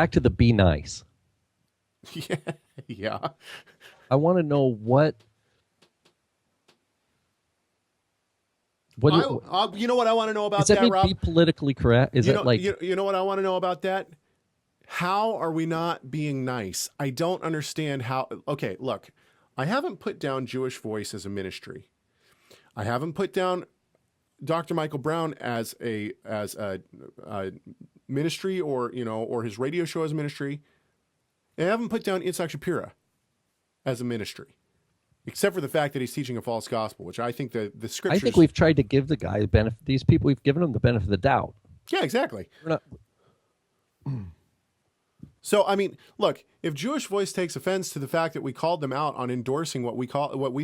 back to the be nice. Yeah, yeah. I want to know what You know what I want to know does about that that, mean? Be Rob? politically correct? Is that like You know what I want to know about that? How are we not being nice? I don't understand how. Okay, look, I haven't put down Jewish Voice as a ministry. I haven't put down Dr. Michael Brown as a ministry, or or his radio show as a ministry. And I haven't put down Itzhak Shapira as a ministry, except for the fact that he's teaching a false gospel, which I think the I think scriptures. we've tried to give the guy the benefit. These people, we've given them the benefit of the doubt. Yeah, exactly. We're not. So I mean, look, if Jewish Voice takes offense to the fact that we called them out on endorsing what we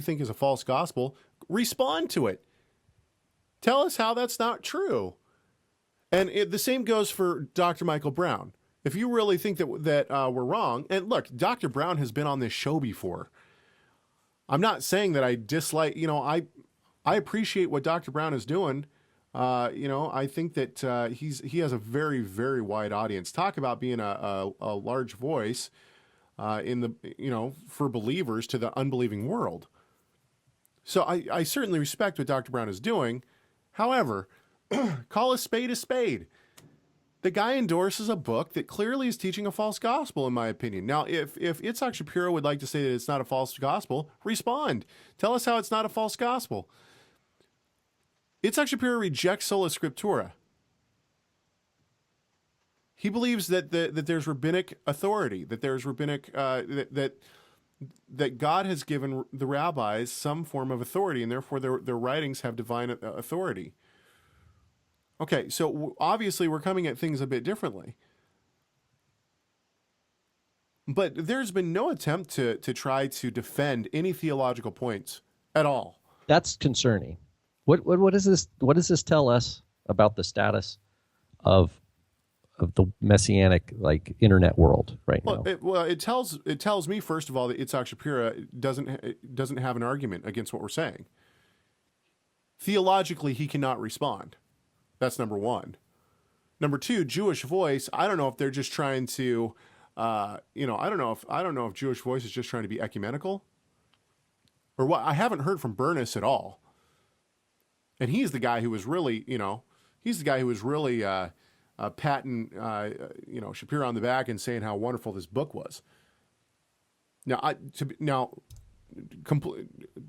think is a false gospel, respond to it. Tell us how that's not true. And the same goes for Dr. Michael Brown. If you really think that we're wrong, and look, Dr. Brown has been on this show before. I'm not saying that I dislike. I appreciate what Dr. Brown is doing. I think that he has a very, very wide audience. Talk about being a large voice in the for believers to the unbelieving world. So I certainly respect what Dr. Brown is doing. However, call a spade a spade. The guy endorses a book that clearly is teaching a false gospel, in my opinion. Now, if Itzhak Shapiro would like to say that it's not a false gospel, respond. Tell us how it's not a false gospel. Itzhak Shapiro rejects sola scriptura. He believes that there's rabbinic authority, that there's rabbinic that God has given the rabbis some form of authority, and therefore their writings have divine authority. Okay, so obviously we're coming at things a bit differently. But there's been no attempt to try to defend any theological points at all. That's concerning. What is this? What does this tell us about the status of the Messianic internet world right now? It tells me, first of all, that Itzhak Shapiro doesn't have an argument against what we're saying. Theologically, he cannot respond. That's number one. Number two, Jewish Voice. I don't know if they're just trying to, I don't know if Jewish Voice is just trying to be ecumenical, or what. I haven't heard from Bernice at all, and he's the guy who was really, patting, Shapiro on the back and saying how wonderful this book was. Now,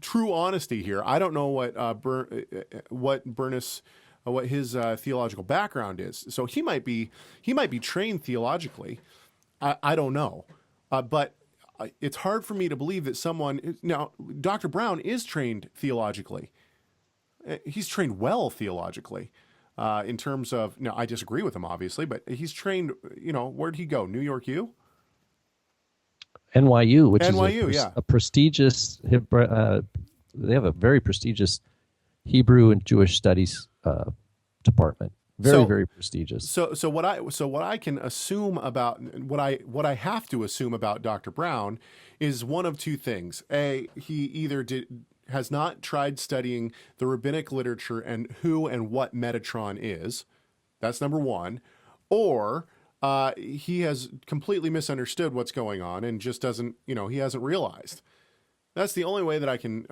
true honesty here. I don't know what Bernice. What his theological background is. So he might be trained theologically. I don't know. But it's hard for me to believe that now, Dr. Brown is trained theologically. He's trained well theologically in terms of, now I disagree with him obviously, but he's trained, where'd he go? New York U? NYU, which NYU, is a prestigious, they have a very prestigious Hebrew and Jewish studies department. Very prestigious. So what I can assume about what I have to assume about Dr. Brown is one of two things. A, he either has not tried studying the rabbinic literature and who and what Metatron is. That's number one. Or he has completely misunderstood what's going on and just doesn't, he hasn't realized. That's the only way that I can,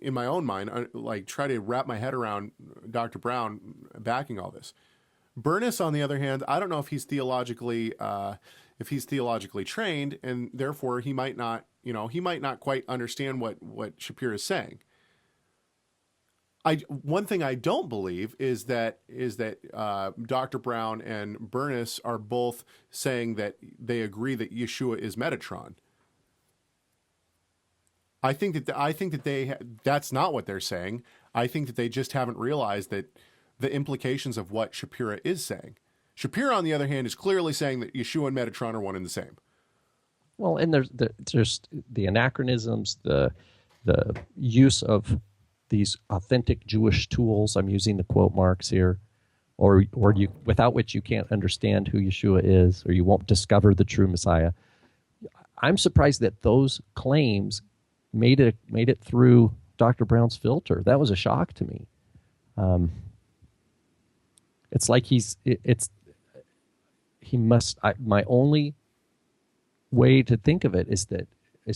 in my own mind, try to wrap my head around Dr. Brown backing all this. Bernice, on the other hand, I don't know if he's theologically trained, and therefore he might not quite understand what Shapiro is saying. One thing I don't believe is that Dr. Brown and Bernice are both saying that they agree that Yeshua is Metatron. I think that that's not what they're saying. I think that they just haven't realized that the implications of what Shapiro is saying. Shapiro, on the other hand, is clearly saying that Yeshua and Metatron are one and the same. Well, and there's the anachronisms, the use of these authentic Jewish tools. I'm using the quote marks here, or you without which you can't understand who Yeshua is, or you won't discover the true Messiah. I'm surprised that those claims made it through Dr. Brown's filter. That was a shock to me. It's like he's he must. My only way to think of it is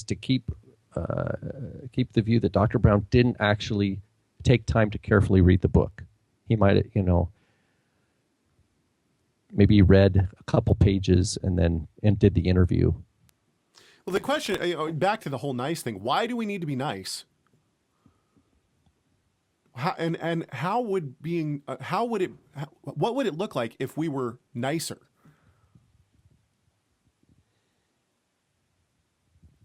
to keep the view that Dr. Brown didn't actually take time to carefully read the book. He might, maybe read a couple pages and did the interview. Well, the question, back to the whole nice thing, why do we need to be nice? What would it look like if we were nicer?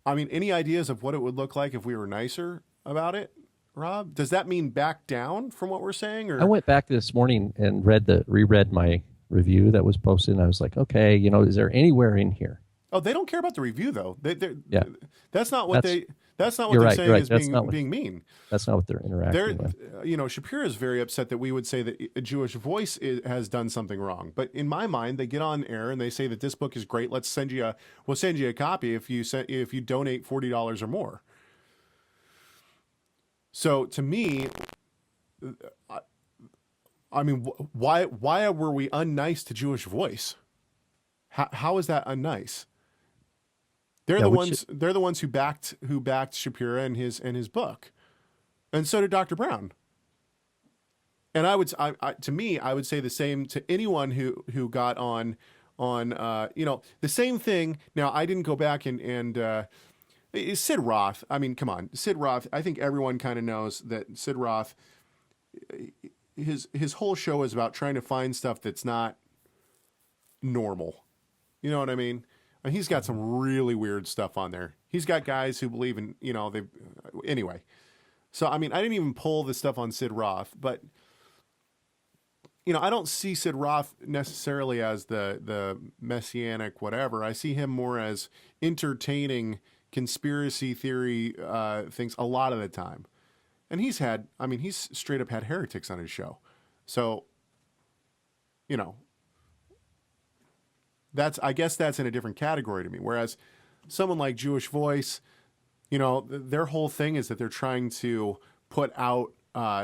I mean, any ideas of what it would look like if we were nicer about it, Rob? Does that mean back down from what we're saying? Or I went back this morning and reread my review that was posted, and I was like, okay, is there anywhere in here? Oh, they don't care about the review though. Yeah, that's not what they're saying is being mean. That's not what they're interacting with. Shapiro is very upset that we would say that a Jewish Voice has done something wrong. But in my mind, they get on air and they say that this book is great. We'll send you a copy if you donate $40 or more. So to me, I mean, why were we unnice to Jewish Voice? How is that unnice? They're the ones who backed Shapiro and his book, and so did Dr. Brown. And I would say the same to anyone who got on the same thing. Now I didn't go back and Sid Roth. I mean, come on, Sid Roth. I think everyone kind of knows that Sid Roth. His whole show is about trying to find stuff that's not normal. You know what I mean? And he's got some really weird stuff on there. He's got guys who believe in, anyway. So, I mean, I didn't even pull the stuff on Sid Roth, but, I don't see Sid Roth necessarily as the Messianic whatever. I see him more as entertaining conspiracy theory things a lot of the time. And he's straight up had heretics on his show. So, I guess that's in a different category to me. Whereas someone like Jewish Voice, their whole thing is that they're trying to put out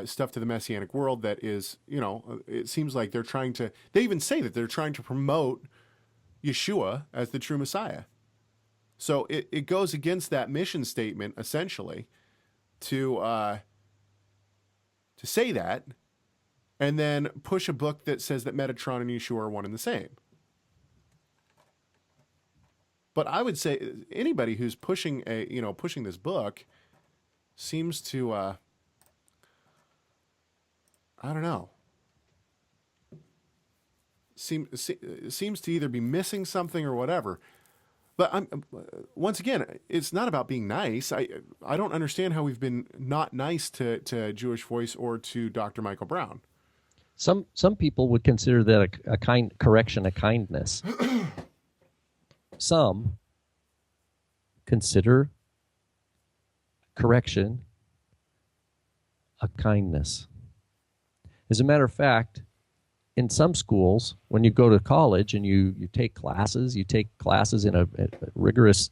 stuff to the Messianic world that is, it seems like they even say that they're trying to promote Yeshua as the true Messiah. So it goes against that mission statement, essentially, to say that, and then push a book that says that Metatron and Yeshua are one and the same. But I would say anybody who's pushing this book seems to, I don't know, seems to either be missing something or whatever. But once again, it's not about being nice. I don't understand how we've been not nice to Jewish Voice or to Dr. Michael Brown. Some people would consider that a kind correction, a kindness. Some consider correction a kindness. As a matter of fact, in some schools, when you go to college and you take classes in a rigorous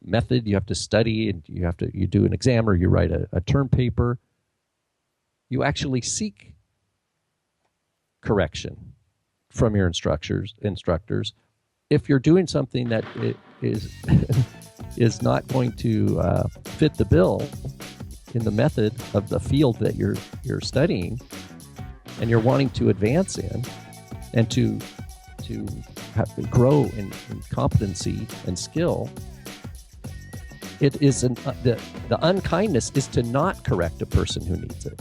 method. You have to study, and you do an exam, or you write a term paper. You actually seek correction from your instructors. If you're doing something that is not going to fit the bill in the method of the field that you're studying, and you're wanting to advance in, and to grow in competency and skill, it is the unkindness is to not correct a person who needs it.